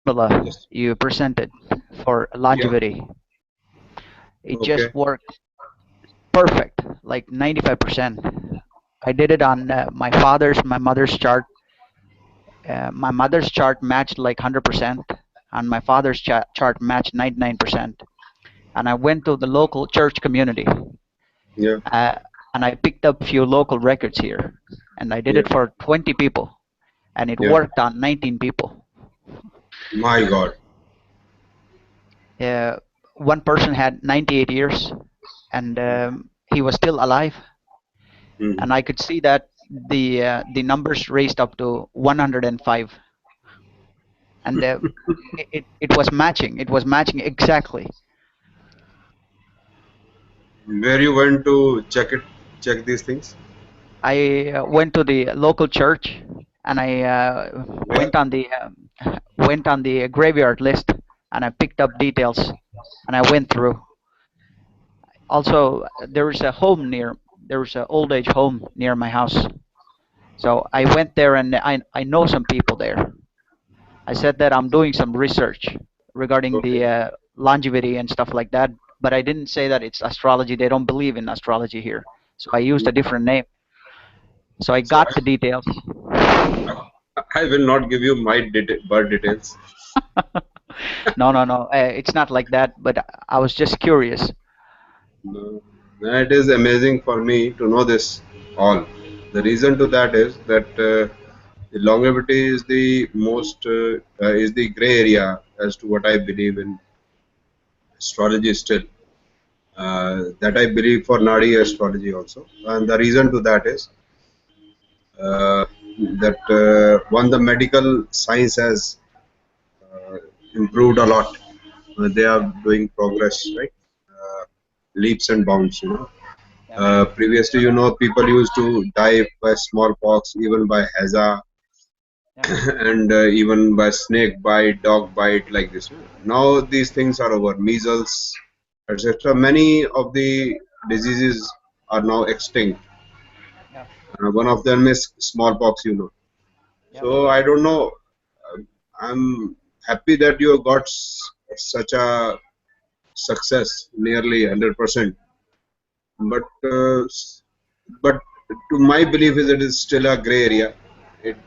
formula Yes. you presented for Yeah. longevity, it just Okay. worked perfect, like 95%. I did it on my mother's chart. My mother's chart matched like 100%, and my father's chart matched 99%. And I went to the local church community, Yeah. uh, and I picked up few local records here, and I did Yeah. it for 20 people, and it Yeah. worked on 19 people. My God. Uh, One person had 98 years, and he was still alive, Hmm. and I could see that the numbers raised up to 105, and it was matching. It was matching exactly. Where you went to check it, check these things? I went to the local church, and I Where? went on the graveyard list, and I picked up details, and I went through. Also, there was an old age home near my house, so I went there, and I know some people there. I said that I'm doing some research regarding Okay. the longevity and stuff like that, but I didn't say that it's astrology. They don't believe in astrology here, so I used a different name. So I So got the details. I will not give you my birth details. No, no, no. It's not like that. But I was just curious. No. It is amazing for me to know this all. The reason to that is that the longevity is the most is the gray area as to what I believe in astrology still. That I believe for Nadi astrology also, and the reason to that is uh, that one, the medical science has uh, improved a lot. They are doing progress, right? Uh, Leaps and bounds, you know. Yeah, Previously, you know, people used to die by smallpox, even by Haza, yeah, and even by snake bite, dog bite, like this. Now these things are over. Measles, etc. Many of the diseases are now extinct. yeah, One of them is smallpox, you know. yeah. So I don't know. I'm happy that you got such a success, nearly 100%. But but to my belief is it is still a gray area.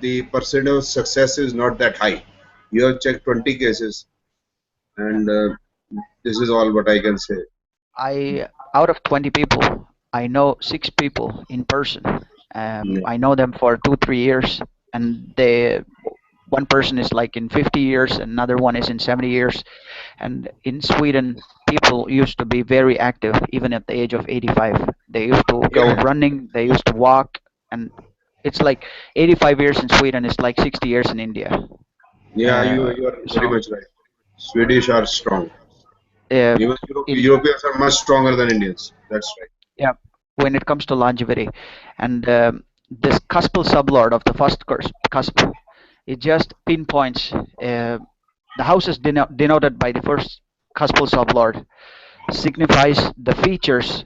The percent of success is not that high. You have checked 20 cases, Yeah. and this is all what I can say. Out of 20 people, I know 6 people in person. Yeah. I know them for 2, 3 years, and one person is like in 50 years, another one is in 70 years. And in Sweden, people used to be very active even at the age of 85. They used to go Yeah, running, they used to walk, and it's like 85 years in Sweden is like 60 years in India. yeah, Uh, you are very so much right. Swedish are strong. uh, Even in Europeans are much stronger than Indians. That's right. Yeah, when it comes to longevity, and this cuspal sublord of the first cusp, it just pinpoints the houses denoted by the first cuspal sublord signifies the features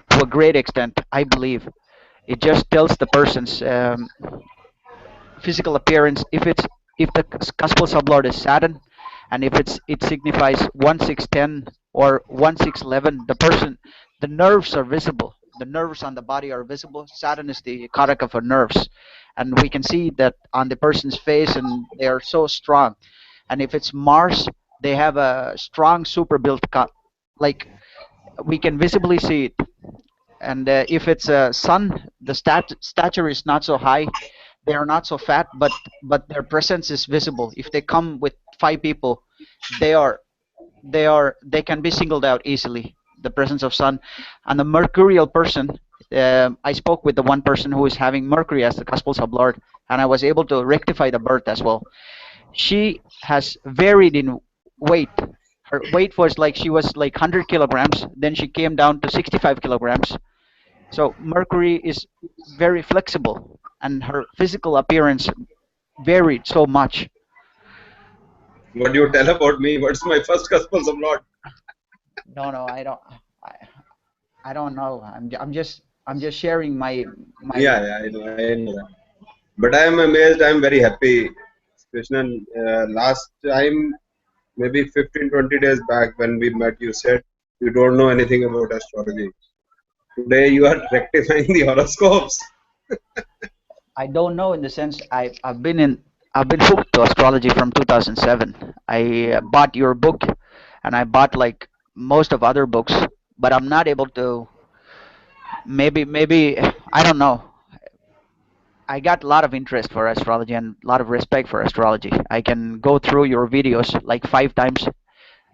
to a great extent. I believe it just tells the person's physical appearance. If the cuspal sublord is Saturn, and if it signifies 1610 or 1611, the nerves are visible. The nerves on the body are visible. Saturn is the karaka for nerves, and we can see that on the person's face, and they are so strong. And if it's Mars, they have a strong super built like we can visibly see it. And if it's a Sun, the stature is not so high, they are not so fat, but their presence is visible. If they come with 5 people, they are they can be singled out easily. The presence of Sun, and the mercurial person. I spoke with the one person who is having Mercury as the cuspal sublord, and I was able to rectify the birth as well. She has varied in weight. Her weight was like she was like 100 kilograms, then she came down to 65 kilograms. So Mercury is very flexible, and her physical appearance varied so much. What do you tell about me? What's my first customs of Lord? No, no, I, I don't know. I'm just sharing my Yeah, yeah, I know that. But I am amazed. I am very happy Krishnan, last time, maybe 15, 20 days back when we met, you said you don't know anything about astrology. Today you are rectifying the horoscopes. I don't know in the sense I've been hooked to astrology from 2007. I bought your book, and I bought like most of other books, but I'm not able to. Maybe I don't know. I got a lot of interest for astrology and a lot of respect for astrology. I can go through your videos like 5 times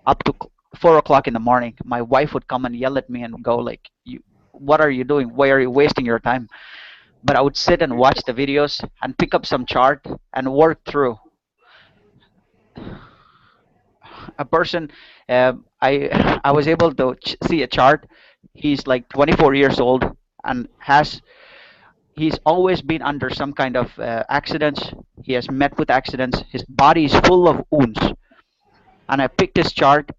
up to 4 o'clock in the morning. My wife would come and yell at me and go like, "You, what are you doing? Why are you wasting your time?" But I would sit and watch the videos and pick up some chart and work through a person. I was able to see a chart. He's like 24 years old and has he's always been under some kind of accidents. He has met with accidents. His body is full of wounds. And I picked his chart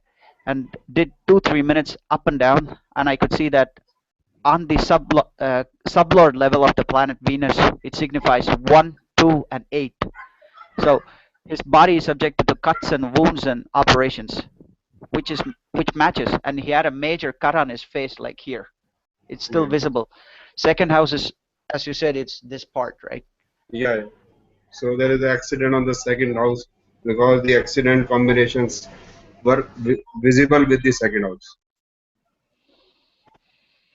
and did 2 3 minutes up and down, and I could see that on the sublord level of the planet Venus, it signifies 1, 2, and 8. So his body is subjected to cuts and wounds and operations, which matches. And he had a major cut on his face, like here. It's still Yeah. visible. Second house is, as you said, it's this part, right? Yeah. So there is an accident on the second house because the accident combinations were visible with the second house.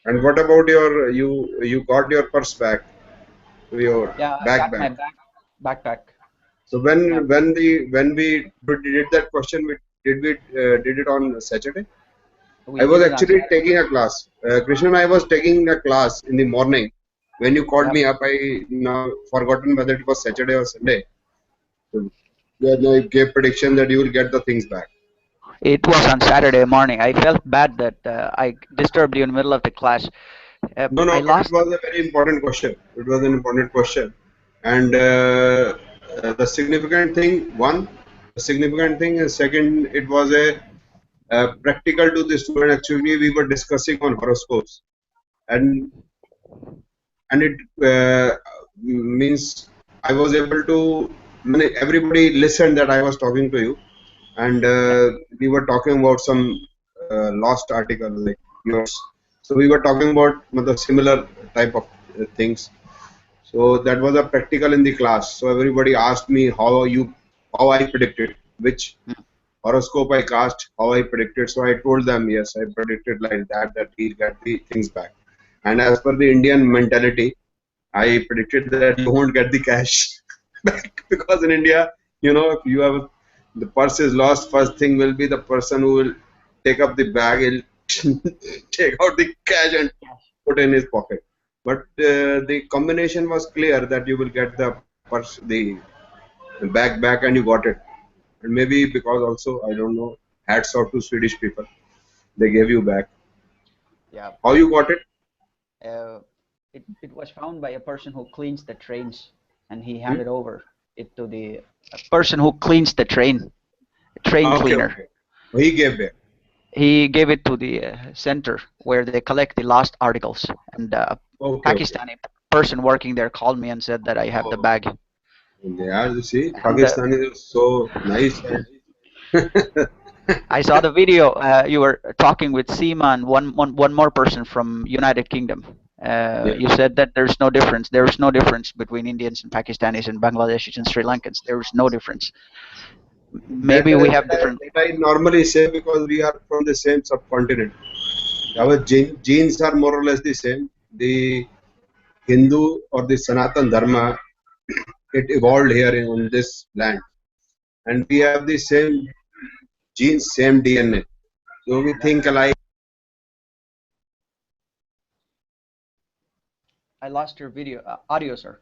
And what about your you got your purse back, your Yeah, I bag got my back. backpack. So Yeah, when we did that question, we did it on Saturday. we I was did it on actually Saturday. taking a class. Krishnan, I was taking a class in the morning. When you called Yep. me up, I now forgotten whether it was Saturday or Sunday. So then I gave prediction that you will get the things back. It was on Saturday morning. I felt bad that I disturbed you in the middle of the class. No, no, I but it lost. was a very important question. It was an important question. And the significant thing, one, the significant thing, and second, it was a practical to the student. Actually, we were discussing on horoscopes, and it means I was able to. Everybody listened that I was talking to you, and Yeah. we were talking about some lost article like yours. So we were talking about the similar type of things. So that was a practical in the class. So everybody asked me how I predicted, which Mm. horoscope I cast, how I predicted. So I told them, yes, I predicted like that he'll get the things back. And as per the Indian mentality, I predicted that you won't get the cash back because in India, if you have the purse is lost, first thing will be the person who will take up the bag, he'll take out the cash and put in his pocket. But the combination was clear that you will get the purse, the bag back, and you got it. And maybe because also I don't know, hats off to Swedish people, they gave you back. Yeah. How you got it? Uh, it was found by a person who cleans the trains, and he Hmm? handed over it to the person who cleans the train Okay, cleaner. okay. He gave back. He gave it to the center where they collect the lost articles, and Okay, okay. Pakistani person working there called me and said that I have the Oh. bag. Yeah, you see, And Pakistani is so nice and I saw the video. You were talking with Seema and one more person from United Kingdom. yeah. You said that there's no difference. There is no difference between Indians and Pakistanis and Bangladeshis and Sri Lankans. There is no difference. That, Maybe we have different. that I normally say because we are from the same subcontinent. Our genes are more or less the same. The Hindu or the Sanatan Dharma, it evolved here on this land, and we have the same genes, same DNA. So we Yep. think alike. I lost your video audio, sir.